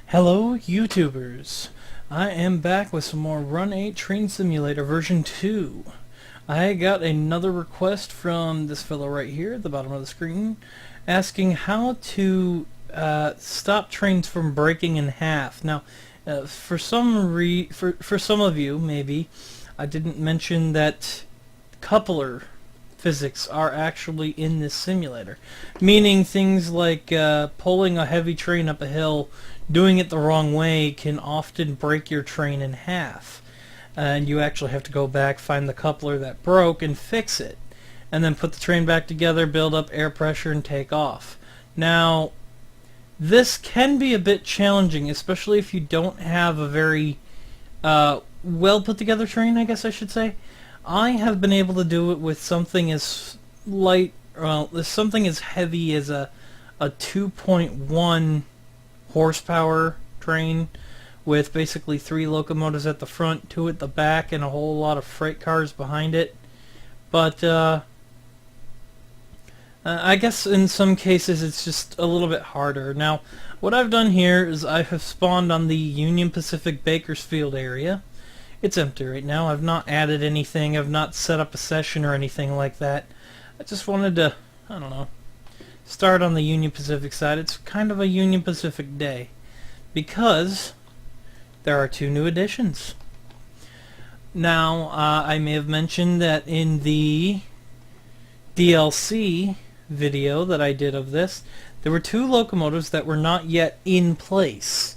Hello YouTubers! I am back with some more Run 8 Train Simulator version 2. I got another request from this fellow right here at the bottom of the screen asking how to stop trains from breaking in half. Now, for some of you, maybe, I didn't mention that coupler physics are actually in this simulator, meaning things like pulling a heavy train up a hill, doing it the wrong way can often break your train in half, and you actually have to go back, find the coupler that broke and fix it, and then put the train back together, build up air pressure, and take off. Now, this can be a bit challenging, especially if you don't have a very well put together train, I guess I should say. I have been able to do it with something as light, well, something as heavy as a 2.1 horsepower train with basically 3 locomotives at the front, 2 at the back, and a whole lot of freight cars behind it. But I guess in some cases it's just a little bit harder. Now, what I've done here is I have spawned on the Union Pacific Bakersfield area. It's empty right now. I've not added anything. I've not set up a session or anything like that. I just wanted to, I don't know, start on the Union Pacific side. It's kind of a Union Pacific day because there are 2 new additions. Now, I may have mentioned that in the DLC video that I did of this, there were 2 locomotives that were not yet in place.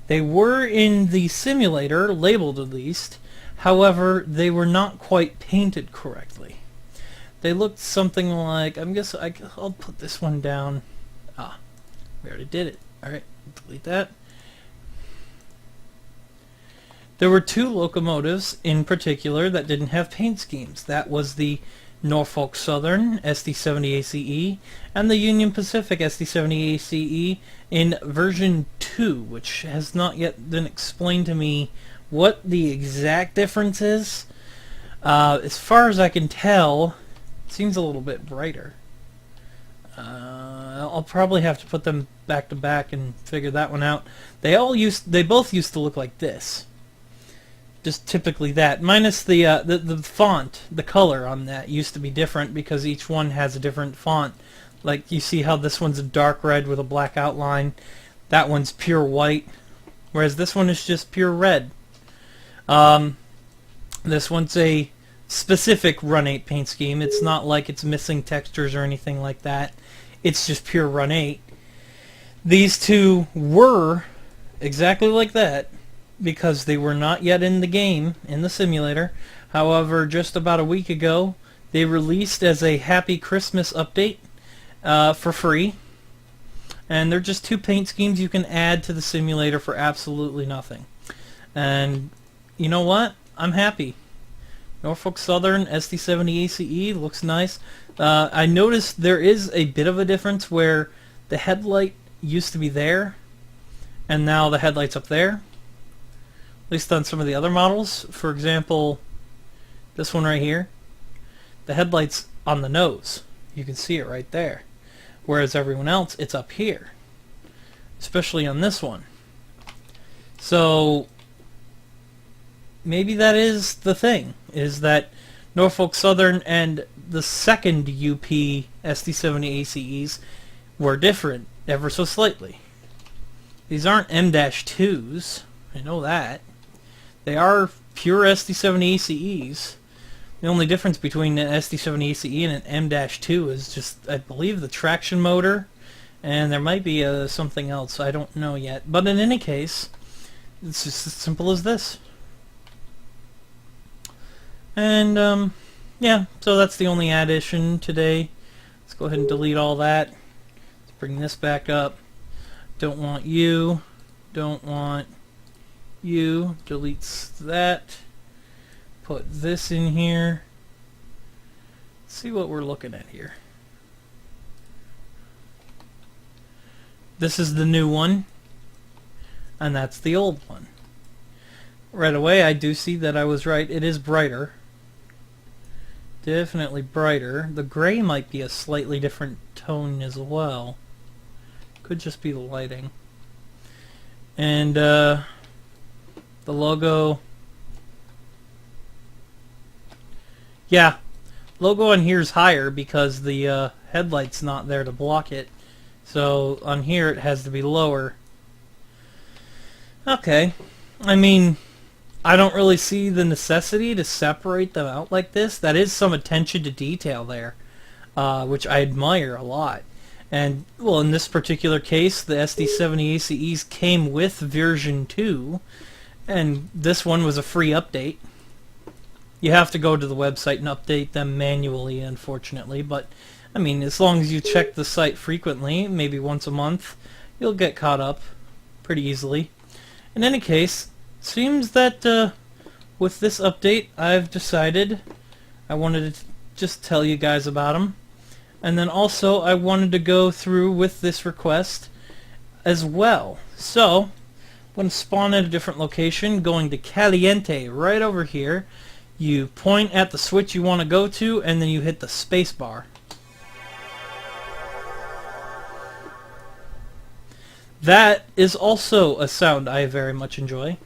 They were in the simulator, labeled at least, however, they were not quite painted correctly. They looked something like, I'll put this one down. Ah, we already did it. Alright, delete that. There were 2 locomotives in particular that didn't have paint schemes. That was the Norfolk Southern SD70ACE and the Union Pacific SD70ACE in version 2, which has not yet been explained to me what the exact difference is. As far as I can tell, it seems a little bit brighter. I'll probably have to put them back to back and figure that one out. They both used to look like this. Just typically that, minus the font, the color on that used to be different because each one has a different font. Like you see how this one's a dark red with a black outline, that one's pure white, whereas this one is just pure red. This one's a specific Run 8 paint scheme. It's not like it's missing textures or anything like that. It's just pure Run 8. These 2 were exactly like that, because they were not yet in the game, in the simulator. However, just about a week ago, they released as a Happy Christmas update for free. And they're just 2 paint schemes you can add to the simulator for absolutely nothing. And you know what? I'm happy. Norfolk Southern SD70ACE looks nice. I noticed there is a bit of a difference where the headlight used to be there, and now the headlight's up there. At least on some of the other models. For example, this one right here, the headlight's on the nose. You can see it right there. Whereas everyone else, it's up here. Especially on this one. So, maybe that is the thing, is that Norfolk Southern and the second UP SD70ACEs were different ever so slightly. These aren't M-2s, I know that. They are pure SD70ACEs. The only difference between an SD70ACE and an M-2 is just, I believe, the traction motor, and there might be something else, I don't know yet. But in any case, it's just as simple as this. And, yeah, so that's the only addition today. Let's go ahead and delete all that. Let's bring this back up. Don't want you. Don't want you. Deletes that. Put this in here. Let's see what we're looking at here. This is the new one, and that's the old one. Right away I do see that I was right. It is brighter. Definitely brighter. The gray might be a slightly different tone as well. Could just be the lighting. And the logo, yeah, logo on here is higher because the headlight's not there to block it. So on here it has to be lower. Okay, I mean, I don't really see the necessity to separate them out like this. That is some attention to detail there, which I admire a lot. And, well, in this particular case, the SD70 ACEs came with version 2, and this one was a free update. You have to go to the website and update them manually, unfortunately, but, I mean, as long as you check the site frequently, maybe once a month, you'll get caught up pretty easily. In any case, seems that with this update, I've decided I wanted to just tell you guys about them. And then also, I wanted to go through with this request as well. So, I'm going to spawn at a different location, going to Caliente, right over here. You point at the switch you want to go to, and then you hit the space bar. That is also a sound I very much enjoy.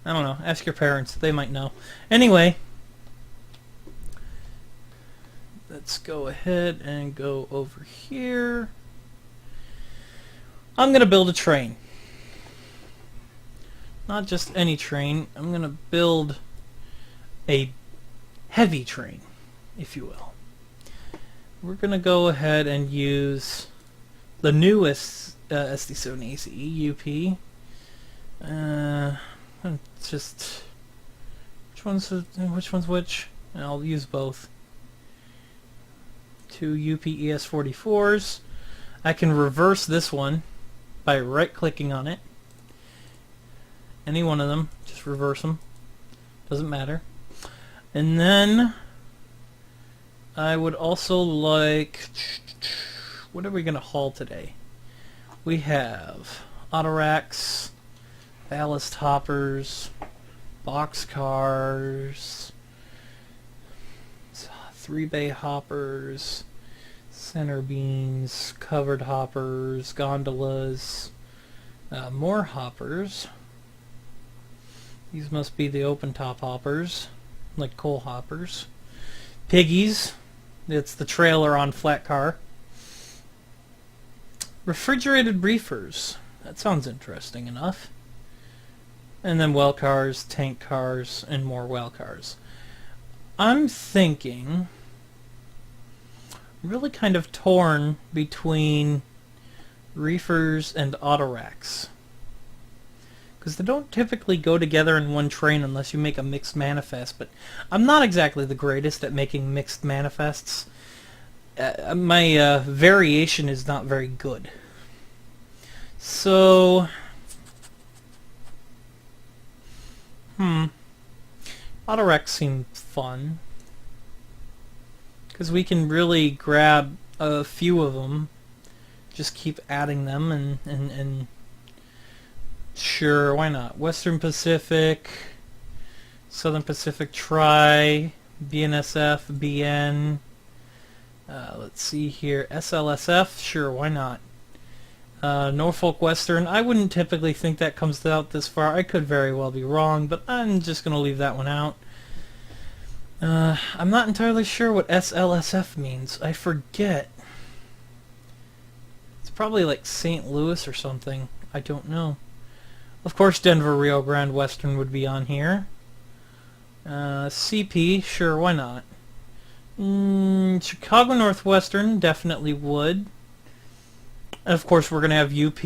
I don't know, ask your parents, they might know. Anyway, let's go ahead and go over here. I'm going to build a train. Not just any train, I'm going to build a heavy train, if you will. We're going to go ahead and use the newest SD70 ACE UP. Just which one's which? I'll use both. Two UP ES44s. I can reverse this one by right-clicking on it. Any one of them, just reverse them. Doesn't matter. And then I would also like, what are we going to haul today? We have autoracks, ballast hoppers, box cars, 3-bay hoppers, center beams, covered hoppers, gondolas, more hoppers. These must be the open top hoppers, like coal hoppers. Piggies, it's the trailer on flat car. Refrigerated reefers, that sounds interesting enough. And then well cars, tank cars, and more well cars. I'm thinking, really kind of torn between reefers and autoracks, because they don't typically go together in one train unless you make a mixed manifest, but I'm not exactly the greatest at making mixed manifests. My variation is not very good. So, autoracks seem fun, because we can really grab a few of them, just keep adding them, and sure, why not? Western Pacific, Southern Pacific Tri, BNSF, BN, let's see here, SLSF, sure, why not? Norfolk Western, I wouldn't typically think that comes out this far. I could very well be wrong, but I'm just going to leave that one out. I'm not entirely sure what SLSF means. I forget. It's probably like St. Louis or something. I don't know. Of course, Denver Rio Grande Western would be on here. CP, sure, why not? Chicago Northwestern definitely would. And of course, we're going to have UP,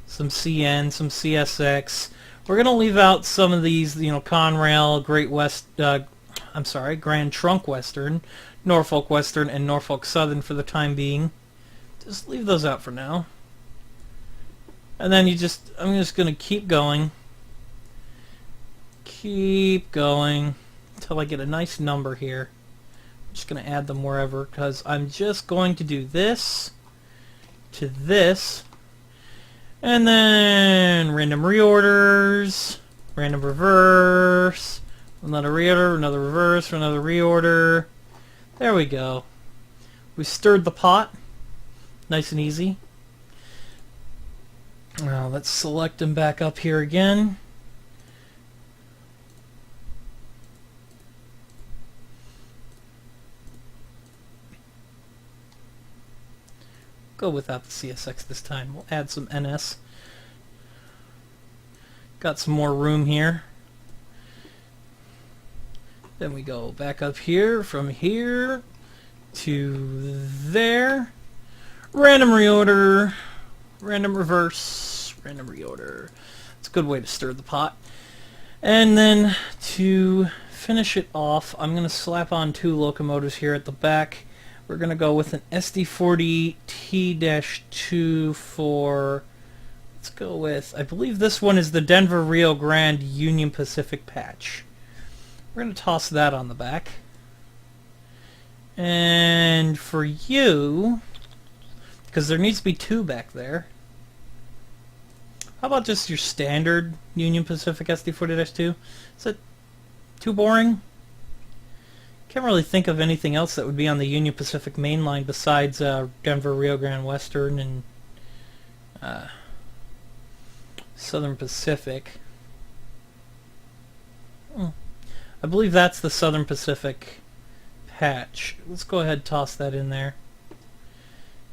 some CN, some CSX. We're going to leave out some of these, you know, Conrail, Grand Trunk Western, Norfolk Western, and Norfolk Southern for the time being. Just leave those out for now. And then I'm just going to keep going. Keep going until I get a nice number here. I'm just going to add them wherever, because I'm just going to do this to this, and then random reorders, random reverse, another reorder, another reverse, another reorder. There we go. We stirred the pot, nice and easy. Now let's select them back up here again. Go without the CSX this time. We'll add some NS. Got some more room here. Then we go back up here, from here to there. Random reorder, random reverse, random reorder. It's a good way to stir the pot. And then to finish it off, I'm going to slap on 2 locomotives here at the back. We're going to go with an SD40 T-2 for, let's go with, I believe this one is the Denver Rio Grande Union Pacific patch. We're going to toss that on the back. And for you, because there needs to be 2 back there, how about just your standard Union Pacific SD40-2? Is it too boring? Can't really think of anything else that would be on the Union Pacific main line besides Denver Rio Grande Western and Southern Pacific. I believe that's the Southern Pacific patch. Let's go ahead and toss that in there.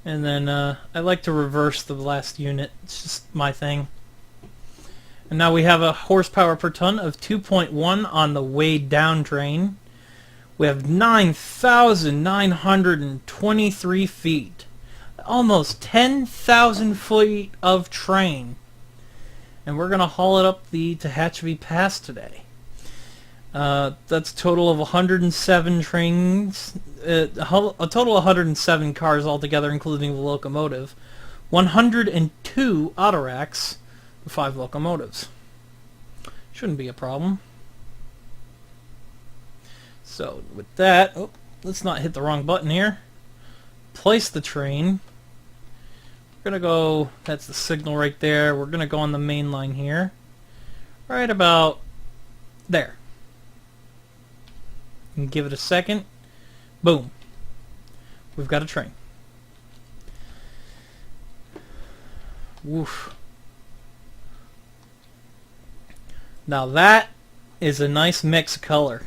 And then I like to reverse the last unit. It's just my thing. And now we have a horsepower per ton of 2.1 on the weighed down train. We have 9,923 feet. Almost 10,000 feet of train. And we're going to haul it up the Tehachapi Pass today. That's a total of 107 trains, a total of 107 cars altogether, including the locomotive. 102 autoracks, 5 locomotives. Shouldn't be a problem. So with that, let's not hit the wrong button here. Place the train. We're gonna go, that's the signal right there. We're gonna go on the main line here. Right about there. And give it a second. Boom. We've got a train. Woof. Now that is a nice mix of color.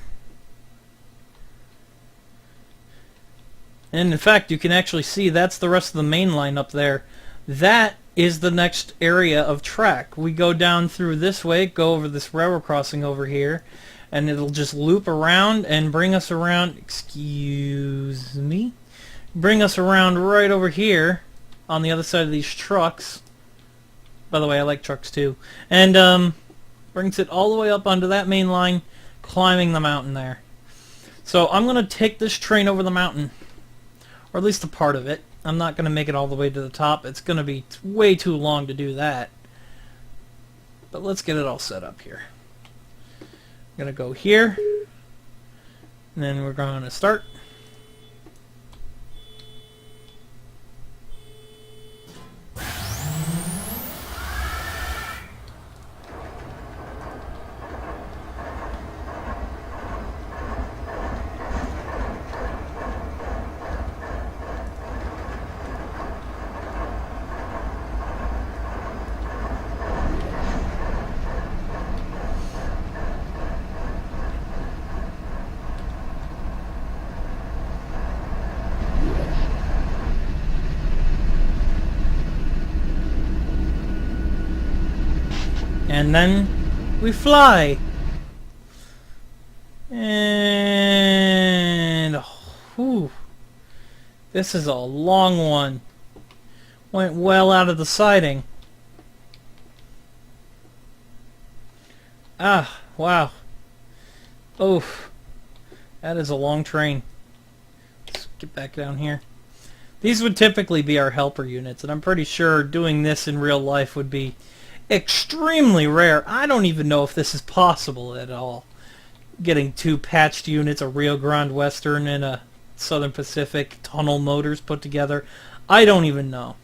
And in fact, you can actually see that's the rest of the main line up there. That is the next area of track. We go down through this way, go over this railroad crossing over here, and it'll just loop around and bring us around, excuse me, bring us around right over here on the other side of these trucks. By the way, I like trucks too. And brings it all the way up onto that main line, climbing the mountain there. So I'm going to take this train over the mountain. Or at least a part of it. I'm not going to make it all the way to the top. It's going to be way too long to do that. But let's get it all set up here. I'm going to go here. And then we're going to start. And then we fly. And whew, this is a long one. Went well out of the siding. Ah, wow. Oof. That is a long train. Let's get back down here. These would typically be our helper units, and I'm pretty sure doing this in real life would be extremely rare. I don't even know if this is possible at all. Getting 2 patched units, a Rio Grande Western and a Southern Pacific tunnel motors put together. I don't even know.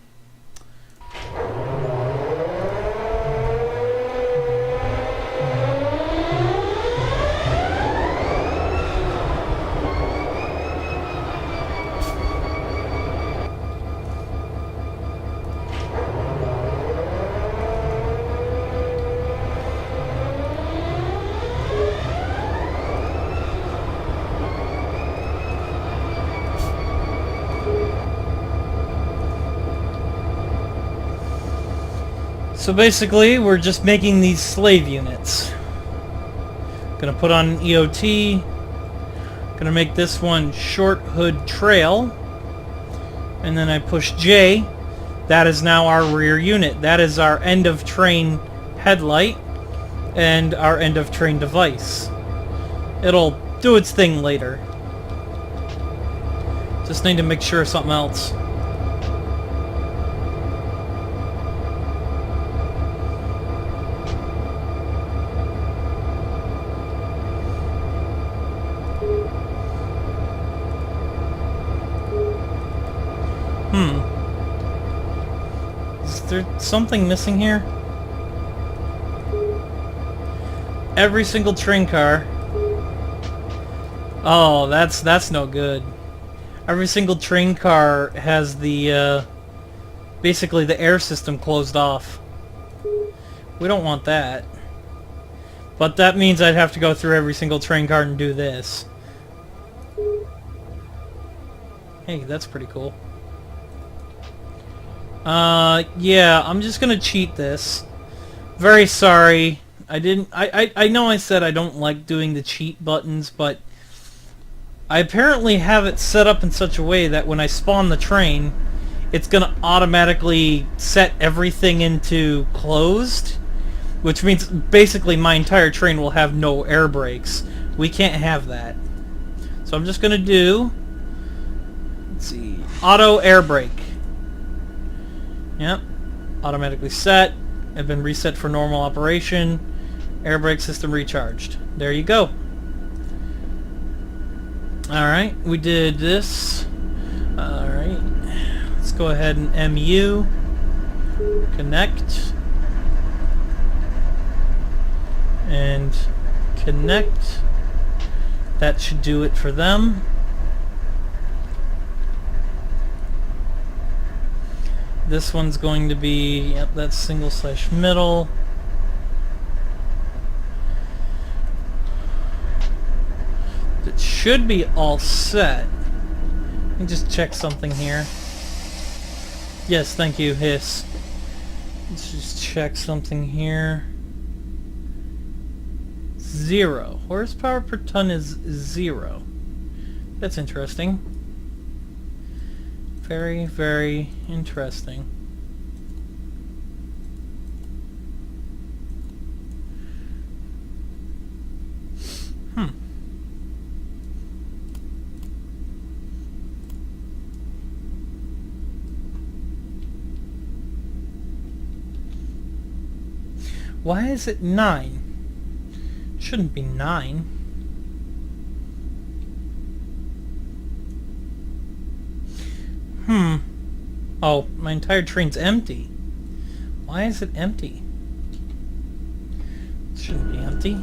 So basically, we're just making these slave units. Gonna put on an EOT. Gonna make this one short hood trail. And then I push J. That is now our rear unit. That is our end of train headlight and our end of train device. It'll do its thing later. Just need to make sure of something else. Is there something missing here? Every single train car. Oh, that's no good. Every single train car has the basically the air system closed off. We don't want that. But that means I'd have to go through every single train car and do this. Hey, that's pretty cool. Yeah, I'm just gonna cheat this. Very sorry. I know I said I don't like doing the cheat buttons, but I apparently have it set up in such a way that when I spawn the train, it's gonna automatically set everything into closed, which means basically my entire train will have no air brakes. We can't have that. So I'm just gonna do, let's see, auto air brake. Yep, automatically set. Have been reset for normal operation. Air brake system recharged. There you go. Alright, we did this. Alright, let's go ahead and MU. Connect. And connect. That should do it for them. This one's going to be, yep, that's single slash middle. It should be all set. Let me just check something here. Yes, thank you, Hiss. Let's just check something here. 0. Horsepower per ton is 0. That's interesting. Very, very interesting. Why is it 9? Shouldn't be 9. Oh, my entire train's empty. Why is it empty? It shouldn't be empty.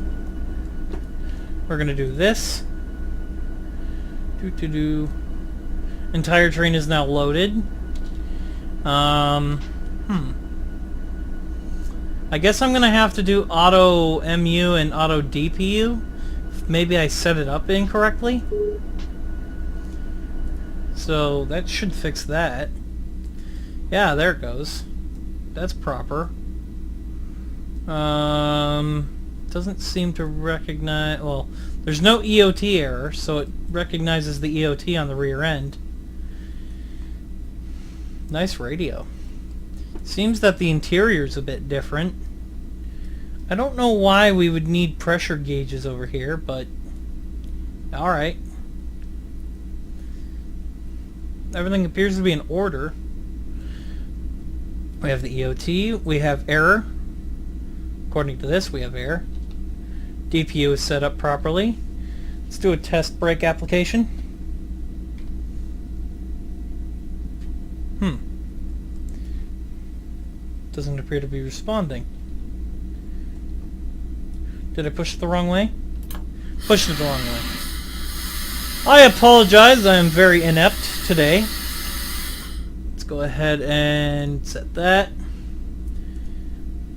We're gonna do this. Entire train is now loaded. I guess I'm gonna have to do auto MU and auto DPU. Maybe I set it up incorrectly. So that should fix that. Yeah, there it goes. That's proper. Doesn't seem to recognize... Well, there's no EOT error, so it recognizes the EOT on the rear end. Nice radio. Seems that the interior's a bit different. I don't know why we would need pressure gauges over here, but... Alright. Everything appears to be in order. We have the EOT, we have error. According to this, we have error. DPU is set up properly. Let's do a test brake application. Doesn't appear to be responding. Did I push it the wrong way? Pushed it the wrong way. I apologize, I am very inept today. Let's go ahead and set that.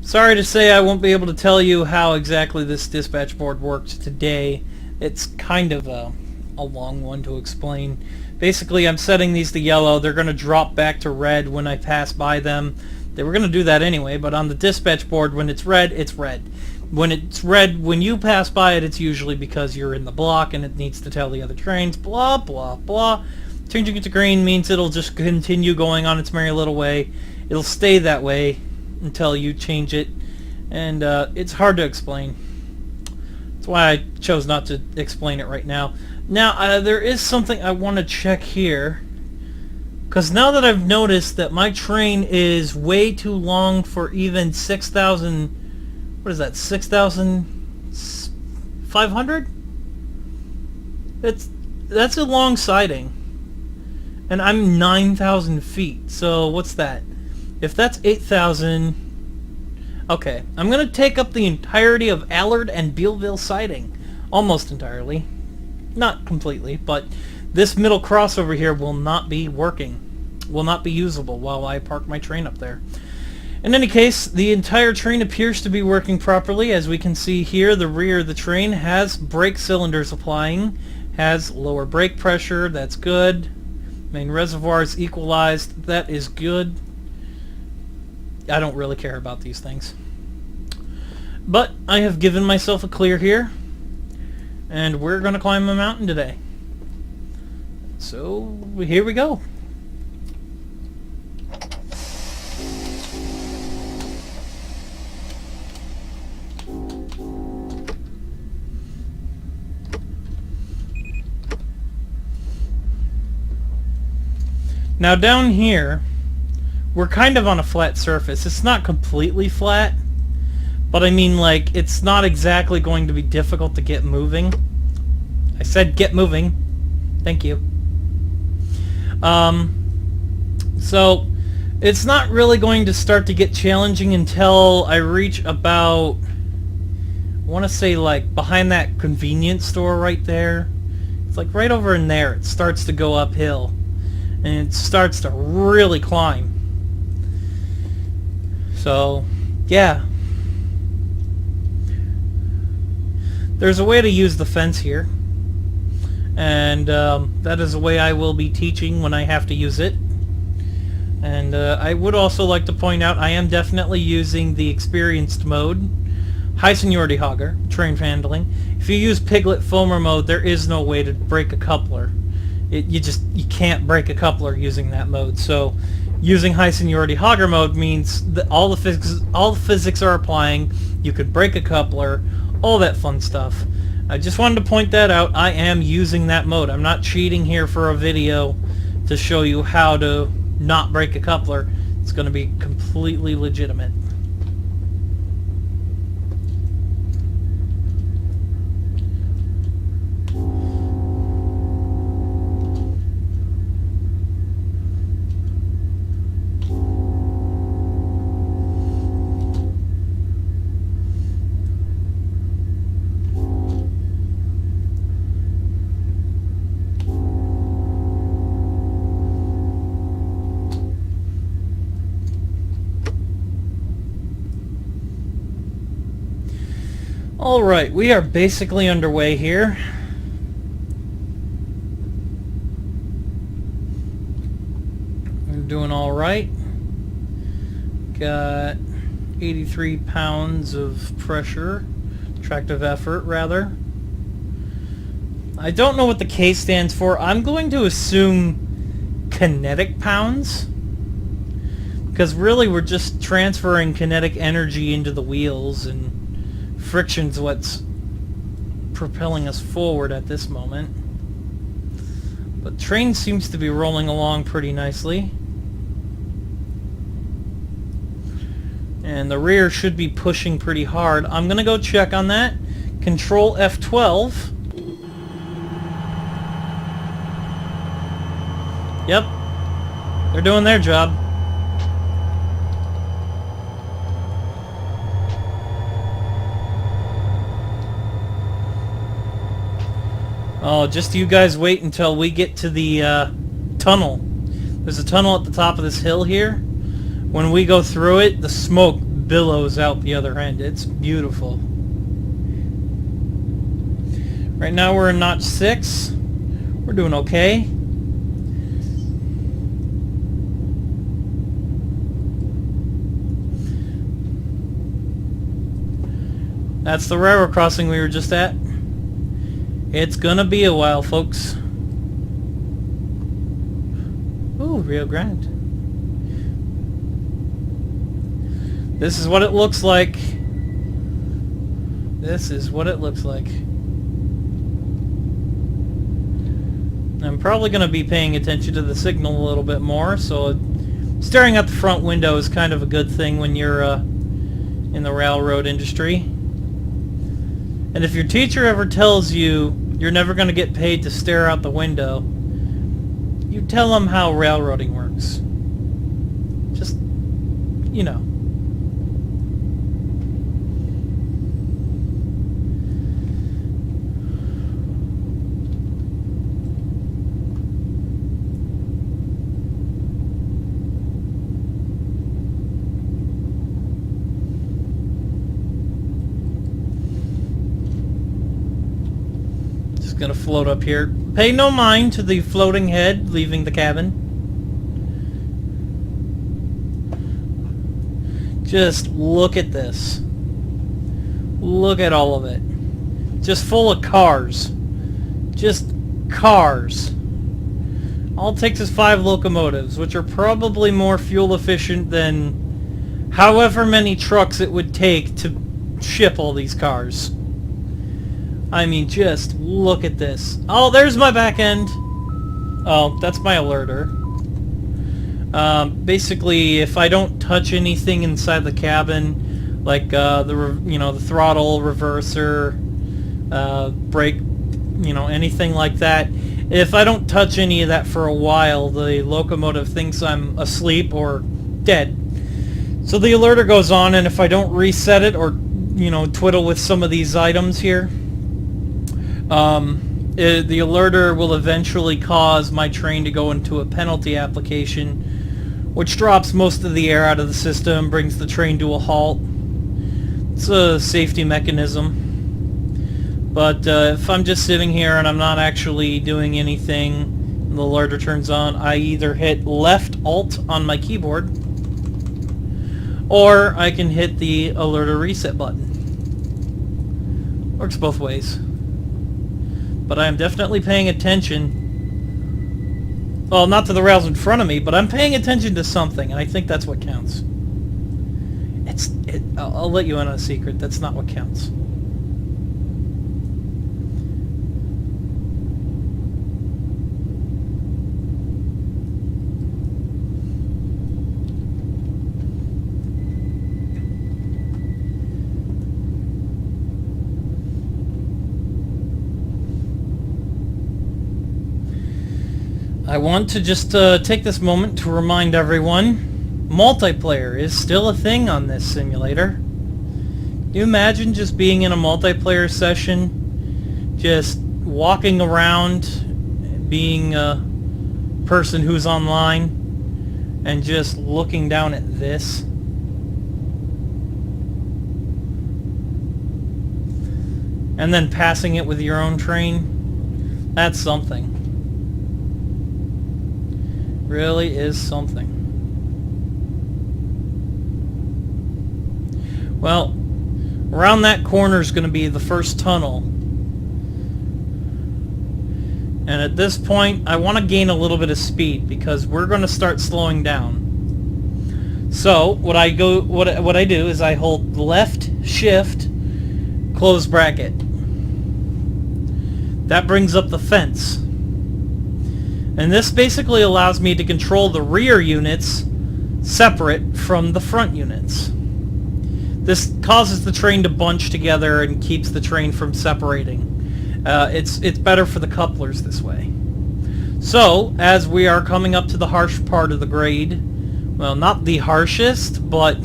Sorry to say I won't be able to tell you how exactly this dispatch board worked today. It's kind of a long one to explain. Basically, I'm setting these to yellow. They're going to drop back to red when I pass by them. They were going to do that anyway, but on the dispatch board, when it's red, it's red. When it's red, when you pass by it, it's usually because you're in the block and it needs to tell the other trains, blah, blah, blah. Changing it to green means it'll just continue going on its merry little way. It'll stay that way until you change it, and it's hard to explain. That's why I chose not to explain it right now. Now, there is something I want to check here, because now that I've noticed that my train is way too long for even 6,000... What is that? 6,500? That's a long siding. And I'm 9,000 feet. So what's that? If that's 8,000... Okay, I'm going to take up the entirety of Allard and Bealville siding. Almost entirely. Not completely, but this middle crossover here will not be working. Will not be usable while I park my train up there. In any case, the entire train appears to be working properly. As we can see here, the rear of the train has brake cylinders applying, has lower brake pressure, that's good. Main reservoir is equalized, that is good. I don't really care about these things. But I have given myself a clear here, and we're going to climb a mountain today. So, here we go. Now down here, we're kind of on a flat surface. It's not completely flat, but I mean, like, it's not exactly going to be difficult to get moving. I said get moving. Thank you. So it's not really going to start to get challenging until I reach about, I want to say, like, behind that convenience store right there. It's like right over in there. It starts to go uphill. And it starts to really climb. So, yeah. There's a way to use the fence here. And that is a way I will be teaching when I have to use it. And I would also like to point out I am definitely using the experienced mode. High seniority hogger, train handling. If you use piglet foamer mode, there is no way to break a coupler. You can't break a coupler using that mode. So using high seniority hogger mode means that all the physics are applying. You could break a coupler, all that fun stuff. I just wanted to point that out. I am using that mode. I'm not cheating here for a video to show you how to not break a coupler. It's going to be completely legitimate. Alright, we are basically underway here. We're doing alright. Got 83 pounds of pressure, tractive effort rather. I don't know what the K stands for. I'm going to assume kinetic pounds. Because really we're just transferring kinetic energy into the wheels, and friction's what's propelling us forward at this moment. But train seems to be rolling along pretty nicely. And the rear should be pushing pretty hard. I'm going to go check on that. Control F12. Yep. They're doing their job. Oh, just you guys wait until we get to the tunnel. There's a tunnel at the top of this hill here. When we go through it, the smoke billows out the other end. It's beautiful. Right now we're in notch 6. We're doing okay. That's the railroad crossing we were just at. It's gonna be a while, folks. Ooh, Rio Grande. This is what it looks like. This is what it looks like. I'm probably going to be paying attention to the signal a little bit more, so staring out the front window is kind of a good thing when you're in the railroad industry. And if your teacher ever tells you you're never going to get paid to stare out the window, you tell them how railroading works. Just, you know. Gonna float up here. Pay no mind to the floating head leaving the cabin. Just look at this. Look at all of it. Just full of cars. Just cars. All it takes is 5 locomotives, which are probably more fuel efficient than however many trucks it would take to ship all these cars. I mean, just look at this. Oh, there's my back end. Oh, that's my alerter. Basically, if I don't touch anything inside the cabin, like the throttle, reverser, brake, anything like that, if I don't touch any of that for a while, the locomotive thinks I'm asleep or dead. So the alerter goes on, and if I don't reset it or twiddle with some of these items here, the alerter will eventually cause my train to go into a penalty application, which drops most of the air out of the system, brings the train to a halt. It's a safety mechanism. But if I'm just sitting here and I'm not actually doing anything, and the alerter turns on, I either hit left Alt on my keyboard, or I can hit the alerter reset button. Works both ways. But I am definitely paying attention. Well, not to the rails in front of me, but I'm paying attention to something, and I think that's what counts. I'll let you in on a secret. That's not what counts. I want to just take this moment to remind everyone, multiplayer is still a thing on this simulator. Can you imagine just being in a multiplayer session, just walking around, being a person who's online, and just looking down at this? And then passing it with your own train? That's something. Really is something. Well, around that corner is going to be the first tunnel. And at this point, I want to gain a little bit of speed because we're going to start slowing down. So, what I do is I hold left shift, close bracket. That brings up the fence. And this basically allows me to control the rear units separate from the front units. This causes the train to bunch together and keeps the train from separating. It's better for the couplers this way. So, as we are coming up to the harsh part of the grade, well, not the harshest, but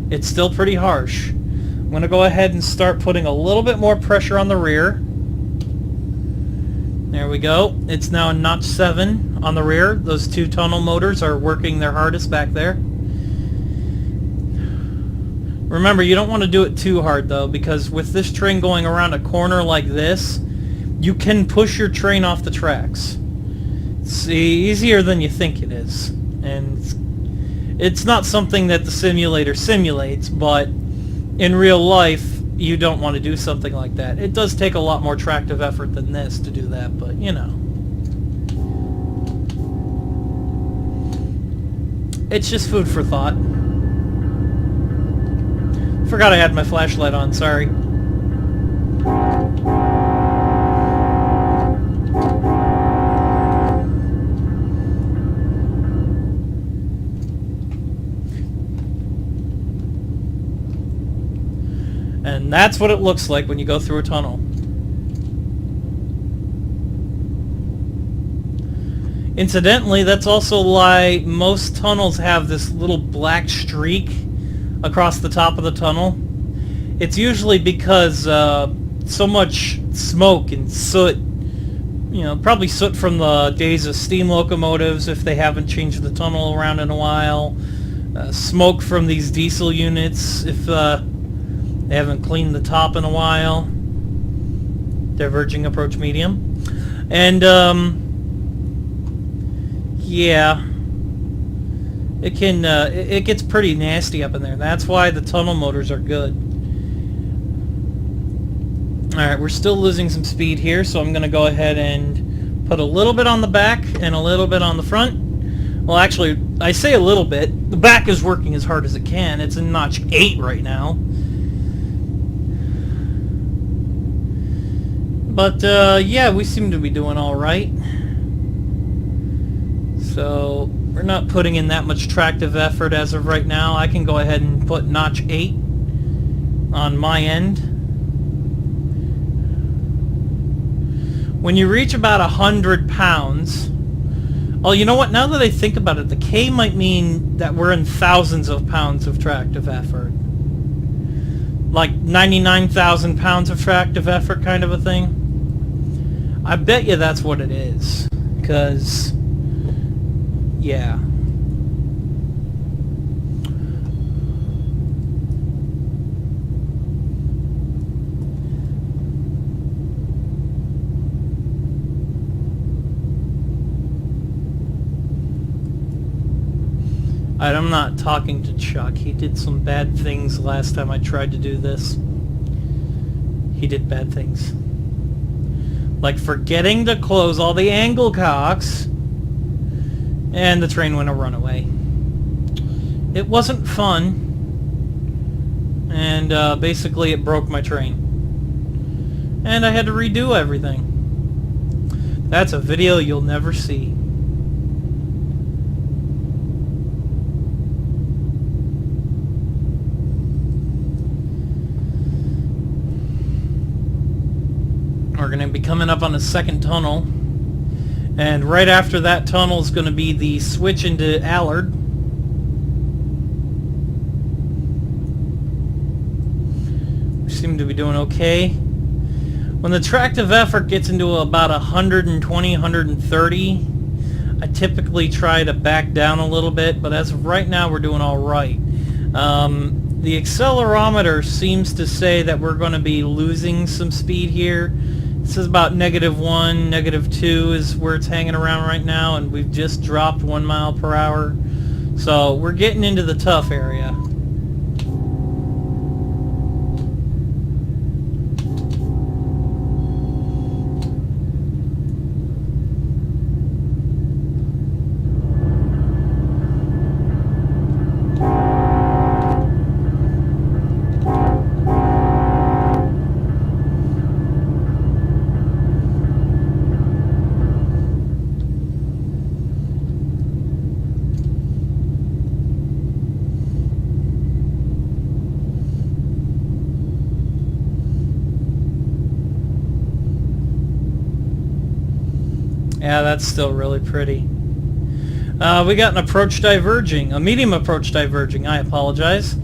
it's still pretty harsh. I'm going to go ahead and start putting a little bit more pressure on the rear. There we go. It's now notch 7 on the rear. Those 2 tunnel motors are working their hardest back there. Remember, you don't want to do it too hard though, because with this train going around a corner like this, you can push your train off the tracks. It's easier than you think it is. And it's not something that the simulator simulates, but in real life, you don't want to do something like that. It does take a lot more tractive effort than this to do that, but you know. It's just food for thought. Forgot I had my flashlight on, sorry. And that's what it looks like when you go through a tunnel. Incidentally, that's also why most tunnels have this little black streak across the top of the tunnel. It's usually because so much smoke and soot, you know, probably soot from the days of steam locomotives if they haven't changed the tunnel around in a while, smoke from these diesel units if they haven't cleaned the top in a while. Diverging approach medium. And yeah, it can it gets pretty nasty up in there. That's why the tunnel motors are good. Alright, we're still losing some speed here, so I'm going to go ahead and put a little bit on the back and a little bit on the front. Well, actually, I say a little bit. The back is working as hard as it can. It's in notch 8 right now. But, yeah, we seem to be doing alright. So, we're not putting in that much tractive effort as of right now. I can go ahead and put notch 8 on my end. When you reach about 100 pounds... Oh, you know what? Now that I think about it, the K might mean that we're in thousands of pounds of tractive effort. Like 99,000 pounds of tractive effort kind of a thing. I bet you that's what it is. Because... yeah. I'm not talking to Chuck. He did some bad things last time I tried to do this. He did bad things. Like forgetting to close all the angle cocks. And the train went a runaway. It wasn't fun. And basically it broke my train. And I had to redo everything. That's a video you'll never see. We're going to be coming up on a second tunnel. And right after that tunnel is going to be the switch into Allard. We seem to be doing okay. When the tractive effort gets into about 120, 130, I typically try to back down a little bit, but as of right now we're doing alright. The accelerometer seems to say that we're going to be losing some speed here. This is about -1, -2 is where it's hanging around right now, and we've just dropped 1 mile per hour. So we're getting into the tough area. Yeah, that's still really pretty. We got an approach diverging, a medium approach diverging, I apologize.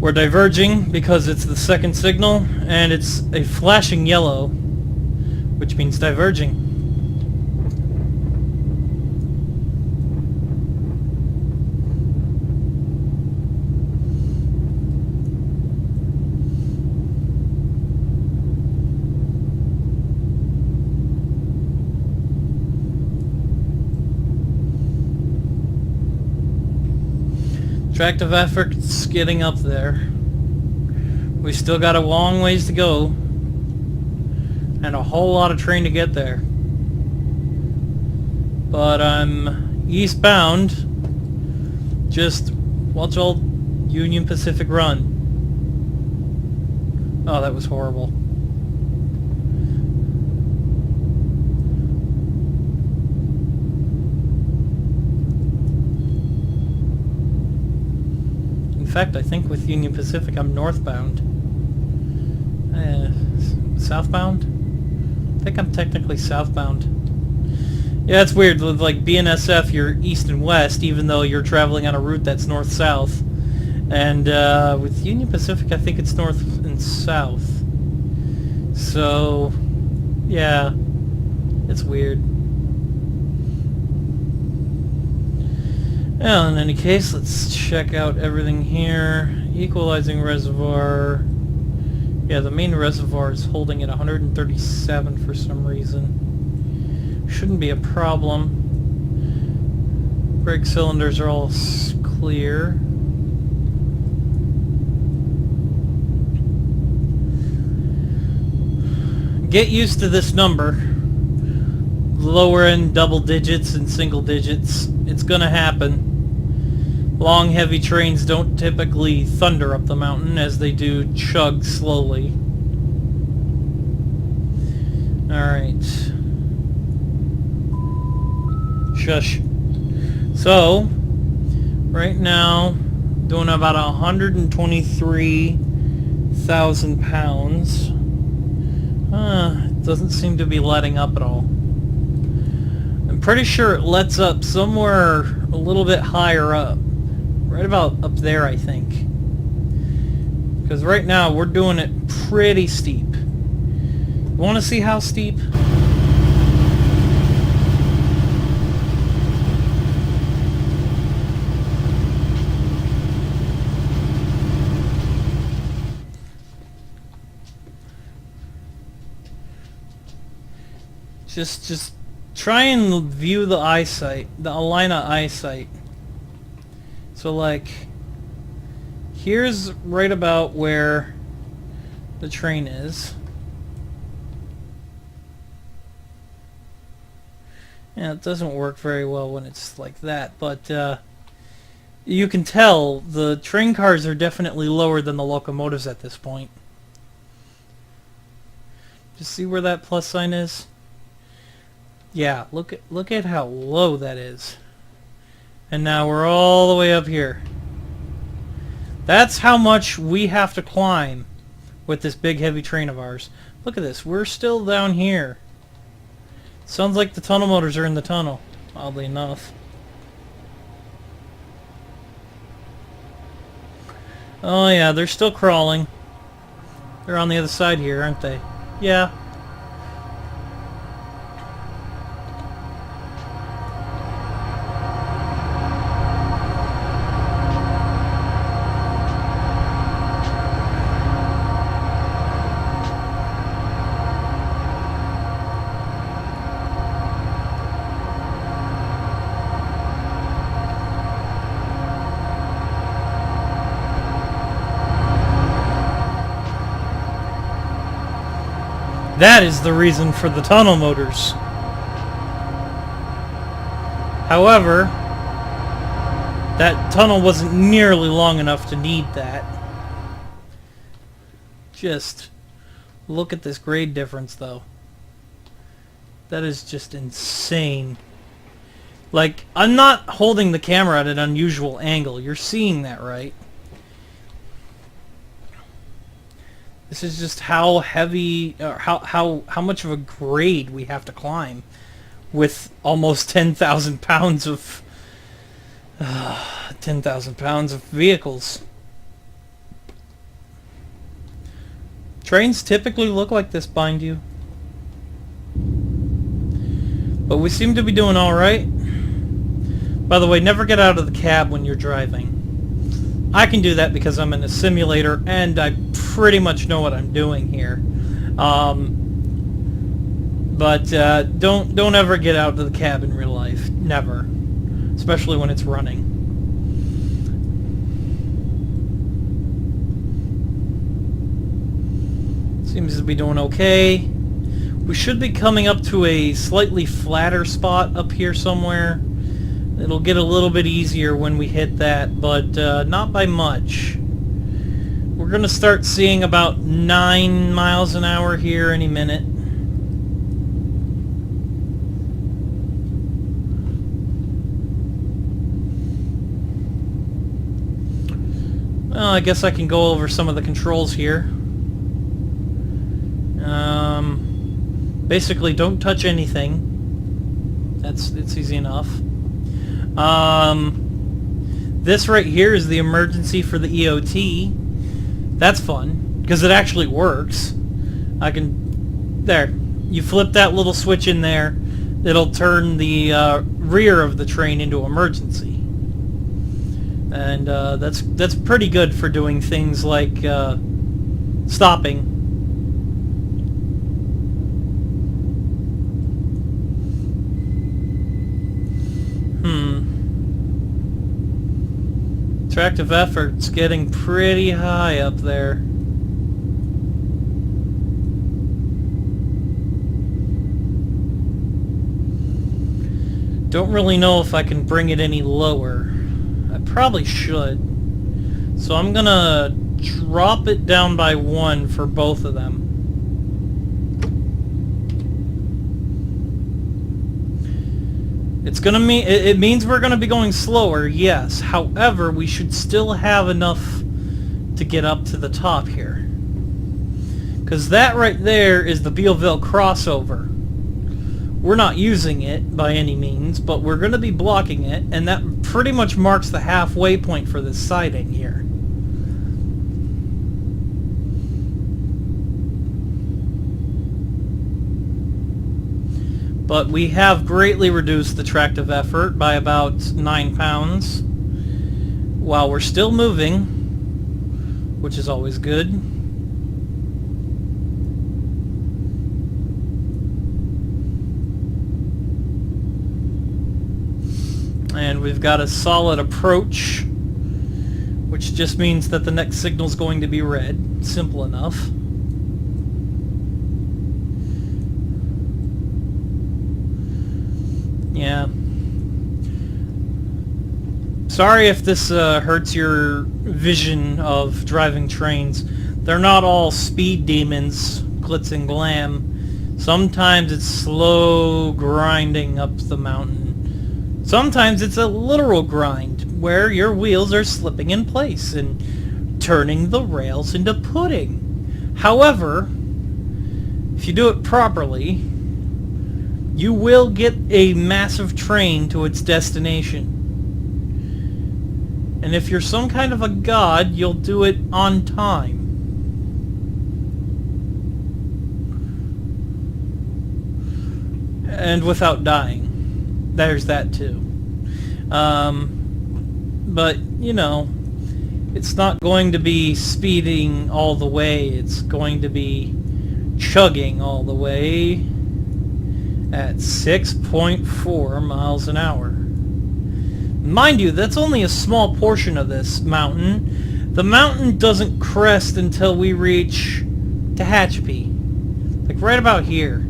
We're diverging because it's the second signal, and it's a flashing yellow, which means diverging. Tractive effort's getting up there. We still got a long ways to go. And a whole lot of train to get there. But I'm eastbound. Just watch old Union Pacific run. Oh, that was horrible. In fact, I think with Union Pacific I'm northbound. Southbound? I think I'm technically southbound. Yeah, it's weird. With like BNSF, you're east and west, even though you're traveling on a route that's north-south. And with Union Pacific, I think it's north and south. So, yeah, it's weird. Well, in any case, let's check out everything here. Equalizing reservoir. Yeah, the main reservoir is holding at 137 for some reason. Shouldn't be a problem. Brake cylinders are all clear. Get used to this number. Lower end double digits and single digits. It's gonna happen. Long, heavy trains don't typically thunder up the mountain as they do chug slowly. Alright. Shush. So, right now, doing about 123,000 pounds. It doesn't seem to be letting up at all. I'm pretty sure it lets up somewhere a little bit higher up. Right about up there, I think. Because right now, we're doing it pretty steep. You want to see how steep? Just try and view the eyesight, the Alina eyesight. So like, here's right about where the train is. Yeah, it doesn't work very well when it's like that, but you can tell the train cars are definitely lower than the locomotives at this point. Just see where that plus sign is? Yeah, look at how low that is. And now we're all the way up here. That's how much we have to climb with this big heavy train of ours. Look at this. We're still down here. Sounds like the tunnel motors are in the tunnel, oddly enough. Oh yeah, they're still crawling. They're on the other side here, aren't they? Yeah. That is the reason for the tunnel motors. However, that tunnel wasn't nearly long enough to need that. Just look at this grade difference, though. That is just insane. Like, I'm not holding the camera at an unusual angle. You're seeing that, right? This is just how heavy, or how much of a grade we have to climb with almost 10,000 pounds of 10,000 pounds of vehicles. Trains typically look like this, mind you. But we seem to be doing all right. By the way, never get out of the cab when you're driving. I can do that because I'm in a simulator and I pretty much know what I'm doing here. But don't ever get out of the cab in real life. Never. Especially when it's running. Seems to be doing okay. We should be coming up to a slightly flatter spot up here somewhere. It'll get a little bit easier when we hit that, but not by much. We're going to start seeing about 9 miles an hour here any minute. Well, I guess I can go over some of the controls here. Basically, don't touch anything. It's easy enough. This right here is the emergency for the EOT. That's fun, because it actually works. There. You flip that little switch in there, it'll turn the rear of the train into emergency. And that's pretty good for doing things like stopping. Tractive effort's getting pretty high up there. Don't really know if I can bring it any lower. I probably should. So I'm gonna drop it down by 1 for both of them. It's gonna mean it means we're gonna be going slower, yes. However, we should still have enough to get up to the top here. Because that right there is the Bealville crossover. We're not using it by any means, but we're gonna be blocking it, and that pretty much marks the halfway point for this siding here. But we have greatly reduced the tractive effort by about 9 pounds while we're still moving, which is always good. And we've got a solid approach, which just means that the next signal is going to be red. Simple enough. Yeah. Sorry if this hurts your vision of driving trains. They're not all speed demons, glitz and glam. Sometimes it's slow grinding up the mountain. Sometimes it's a literal grind, where your wheels are slipping in place and turning the rails into pudding. However, if you do it properly, you will get a massive train to its destination. And if you're some kind of a god, you'll do it on time. And without dying. There's that too. But, you know, it's not going to be speeding all the way. It's going to be chugging all the way at 6.4 miles an hour. Mind you, that's only a small portion of this mountain. The mountain doesn't crest until we reach Tehachapi. Like right about here.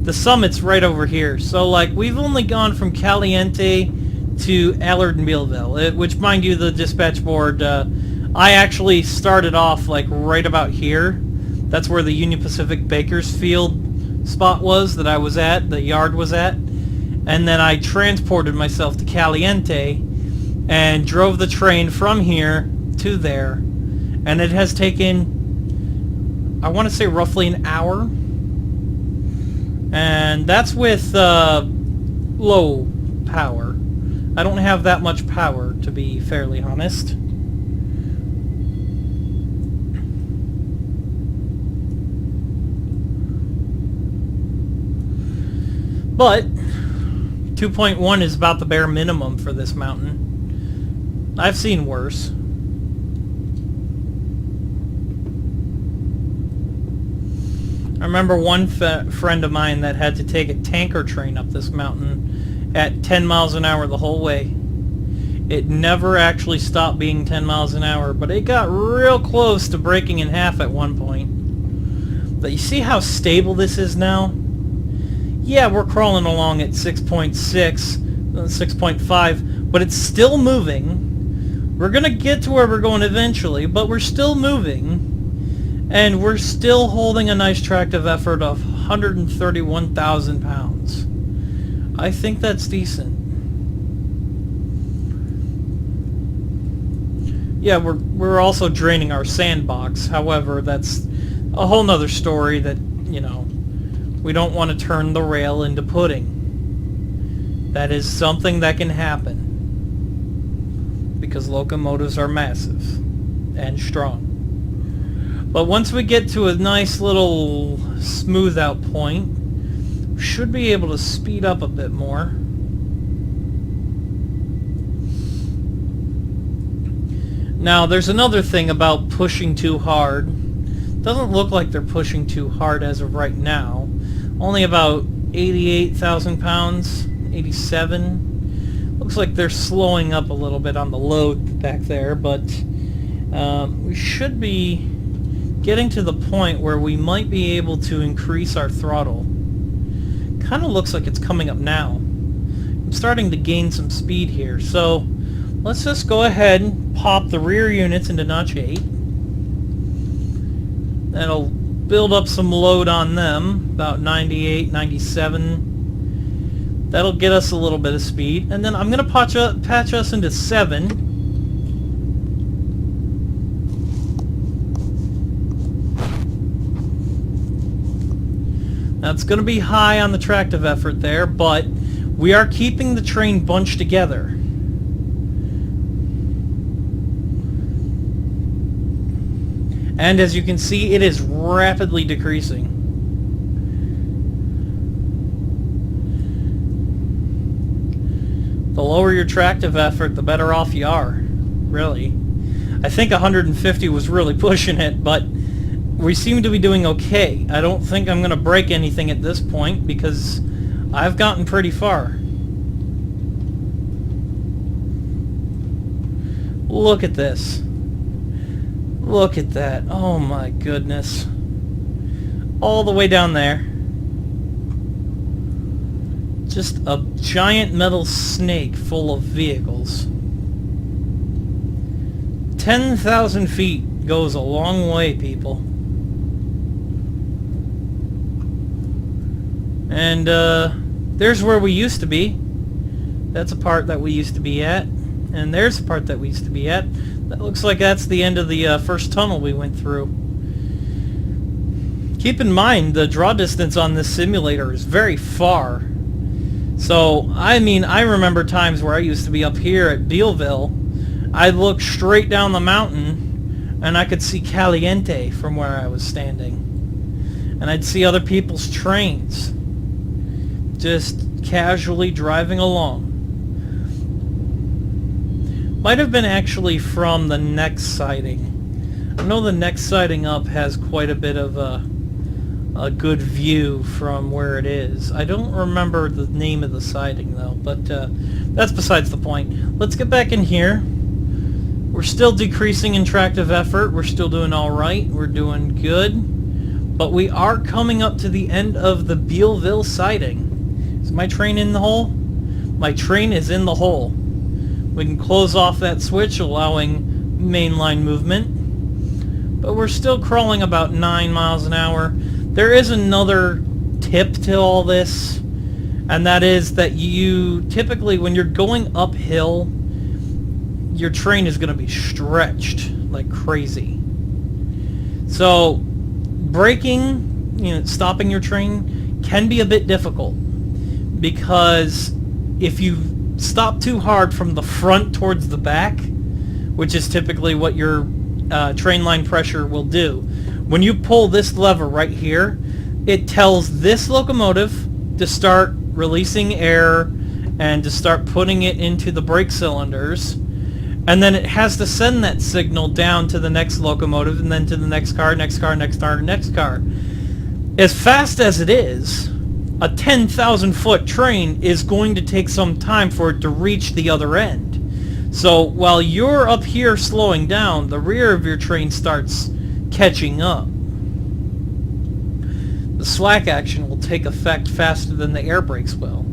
The summit's right over here. So like we've only gone from Caliente to Allard and Bealville, which mind you, the dispatch board, I actually started off like right about here. That's where the Union Pacific Bakersfield spot was that I was at, the yard was at. And then I transported myself to Caliente and drove the train from here to there. And it has taken, I want to say roughly an hour. And that's with low power. I don't have that much power, to be fairly honest. But 2.1 is about the bare minimum for this mountain. I've seen worse. I remember one friend of mine that had to take a tanker train up this mountain at 10 miles an hour the whole way. It never actually stopped being 10 miles an hour, but it got real close to breaking in half at one point. But you see how stable this is now? Yeah, we're crawling along at 6.6, 6.5, but it's still moving. We're going to get to where we're going eventually, but we're still moving. And we're still holding a nice tractive effort of 131,000 pounds. I think that's decent. Yeah, we're also draining our sandbox. However, that's a whole nother story that, you know, we don't want to turn the rail into pudding. That is something that can happen because locomotives are massive and strong. But once we get to a nice little smooth out point, we should be able to speed up a bit more. Now, there's another thing about pushing too hard. Doesn't look like they're pushing too hard as of right now. Only about 88,000 pounds, 87. Looks like they're slowing up a little bit on the load back there, but we should be getting to the point where we might be able to increase our throttle. Kind of looks like it's coming up now. I'm starting to gain some speed here, so let's just go ahead and pop the rear units into notch 8. That'll build up some load on them, about 98, 97. That'll get us a little bit of speed, and then I'm going to patch us into 7. Now it's going to be high on the tractive effort there, but we are keeping the train bunched together. And as you can see, it is rapidly decreasing. The lower your tractive effort, the better off you are, really. I think 150 was really pushing it, but we seem to be doing okay. I don't think I'm going to break anything at this point because I've gotten pretty far. Look at this. Look at that. Oh my goodness. All the way down there. Just a giant metal snake full of vehicles. 10,000 feet goes a long way, people. And there's where we used to be. That's a part that we used to be at. And there's a part that we used to be at. That looks like that's the end of the first tunnel we went through. Keep in mind, the draw distance on this simulator is very far. So, I mean, I remember times where I used to be up here at Bealville. I'd look straight down the mountain, and I could see Caliente from where I was standing. And I'd see other people's trains just casually driving along. Might have been actually from the next sighting. I know the next sighting up has quite a bit of a good view from where it is. I don't remember the name of the sighting though, but that's besides the point. Let's get back in here. We're still decreasing in tractive effort. We're still doing alright. We're doing good. But we are coming up to the end of the Bealville sighting. Is my train in the hole? My train is in the hole. We can close off that switch, allowing mainline movement. But we're still crawling about 9 miles an hour. There is another tip to all this, and that is that you typically, when you're going uphill, your train is going to be stretched like crazy. So braking, stopping your train can be a bit difficult, because if you stop too hard from the front towards the back, which is typically what your train line pressure will do, when you pull this lever right here, it tells this locomotive to start releasing air and to start putting it into the brake cylinders, and then it has to send that signal down to the next locomotive, and then to the next car, next car, next car, next car. As fast as it is, a 10,000 foot train is going to take some time for it to reach the other end. So while you're up here slowing down, the rear of your train starts catching up. The slack action will take effect faster than the air brakes will.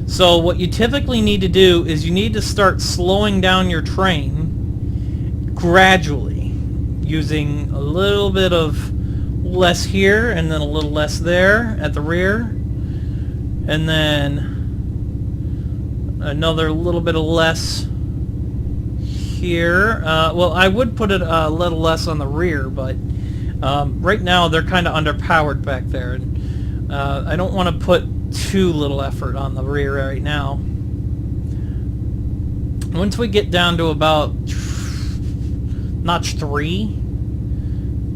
So what you typically need to do is you need to start slowing down your train gradually, using a little bit of less here and then a little less there at the rear, and then another little bit of less here. Well, I would put it a little less on the rear, but right now they're kind of underpowered back there, and I don't want to put too little effort on the rear right now. Once we get down to about notch 3,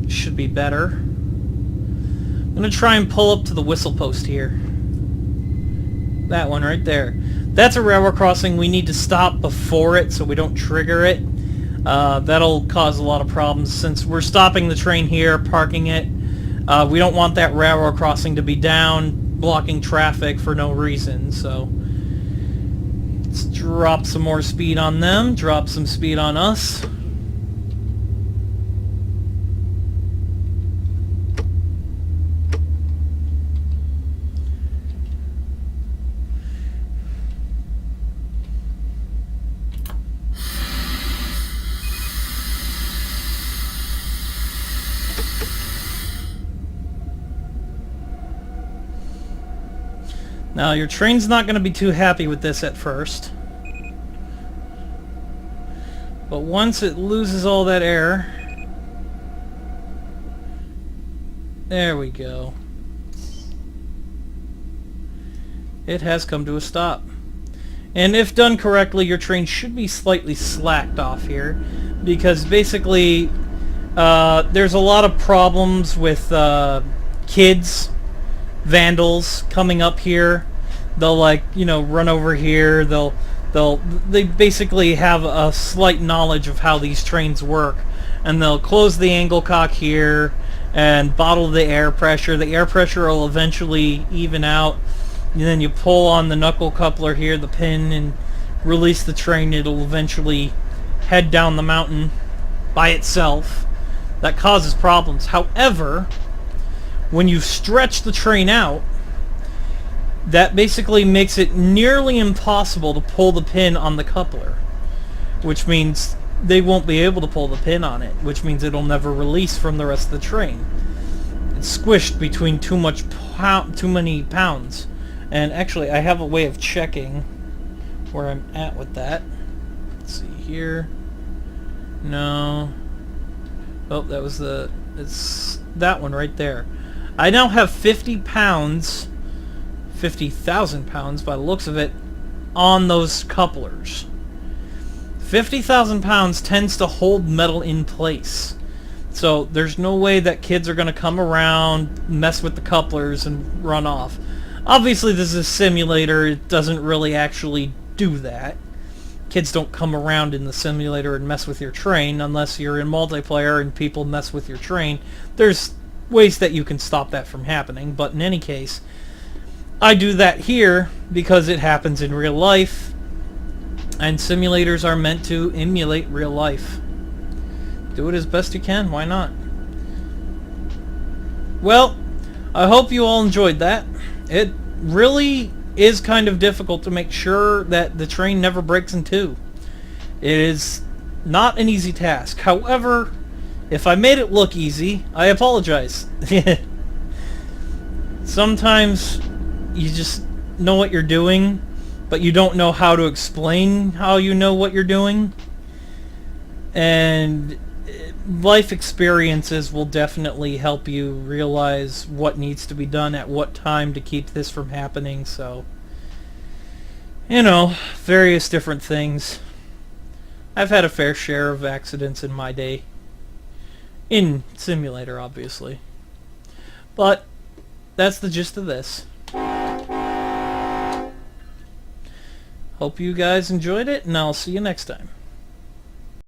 should be better. I'm going to try and pull up to the whistle post here. That one right there. That's a railroad crossing. We need to stop before it so we don't trigger it. That'll cause a lot of problems since we're stopping the train here, parking it. We don't want that railroad crossing to be down, blocking traffic for no reason. So let's drop some more speed on them, drop some speed on us. Now, your train's not going to be too happy with this at first. But once it loses all that air... There we go. It has come to a stop. And if done correctly, your train should be slightly slacked off here. Because basically, there's a lot of problems with kids, vandals coming up here. They'll, like, you know, run over here. They basically have a slight knowledge of how these trains work, and they'll close the angle cock here and bottle the air pressure. The air pressure will eventually even out, and then you pull on the knuckle coupler here, the pin, and release the train. It'll eventually head down the mountain by itself. That causes problems. However, when you stretch the train out, that basically makes it nearly impossible to pull the pin on the coupler, which means they won't be able to pull the pin on it, which means it'll never release from the rest of the train. It's squished between too many pounds. And actually, I have a way of checking where I'm at with that. Let's see here. No. Oh, that was it's that one right there. I now have 50 pounds, 50,000 pounds by the looks of it, on those couplers. 50,000 pounds tends to hold metal in place. So there's no way that kids are going to come around, mess with the couplers, and run off. Obviously, this is a simulator. It doesn't really actually do that. Kids don't come around in the simulator and mess with your train unless you're in multiplayer and people mess with your train. There's ways that you can stop that from happening, but in any case, I do that here because it happens in real life, and simulators are meant to emulate real life. Do it as best you can, why not? Well, I hope you all enjoyed that. It really is kind of difficult to make sure that the train never breaks in two. It is not an easy task. However, if I made it look easy, I apologize. Sometimes you just know what you're doing, but you don't know how to explain how you know what you're doing. And life experiences will definitely help you realize what needs to be done at what time to keep this from happening. So, you know, various different things. I've had a fair share of accidents in my day. In simulator, obviously. But that's the gist of this. Hope you guys enjoyed it, and I'll see you next time.